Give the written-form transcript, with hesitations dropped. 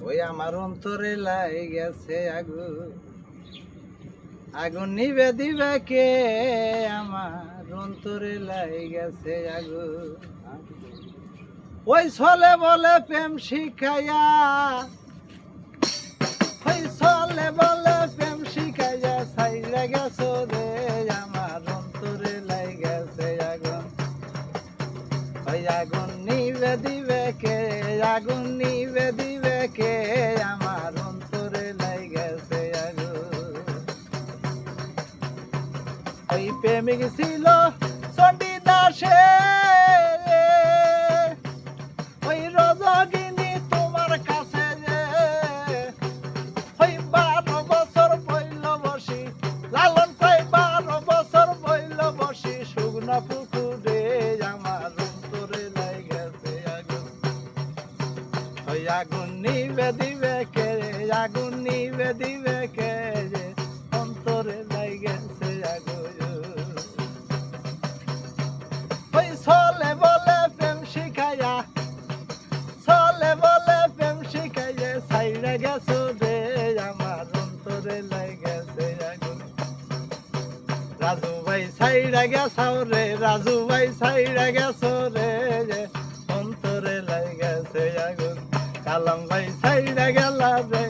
ওই আমার অন্তরে লাই গেছে আগুন, আগুন নিবে দিবে কে? আমার অন্তরে লাই গেছে আগুন। ওই ছলে বলে প্রেম শিখাইয়া, ওই ছলে বলে প্রেম শিখাইয়া ছাইরা গেছো রে, আমার অন্তরে লাই গেছে আগুন। ওই আগুন নিবে দিবে কে? আগুন নিবে দিবে কে? আমার অন্তরে লাই গেছে আগুন। ওই প্রেমিক ছিল চণ্ডী দাসে, ওই রজগিনী তোমার কাছে যে, ওই 12 বছর বইল বসি, লালন প্রায় 12 বছর বইল বসি শুকনো পুকুরে, আমার অন্তরে লাই গেছে আগুন। ওই আগুন নিবে দিবে কে? আগুন নিবে দিবে কে? যে অন্তরে লাই গেছে আগুন। ওই ছলে বলে প্রেম শিখাইয়া, ছলে বলে প্রেম শিখাইয়া ছাইরা গেছো রে, আমার অন্তরে লাই গেছে আগুন। রাজু ভাই ছাইরা গেছাও রে, রাজু ভাই ছাইরা গেছো রে, যে অন্তরে লাই গেছে আগুন। কালাম ভাই ছাইরা গেলা রে,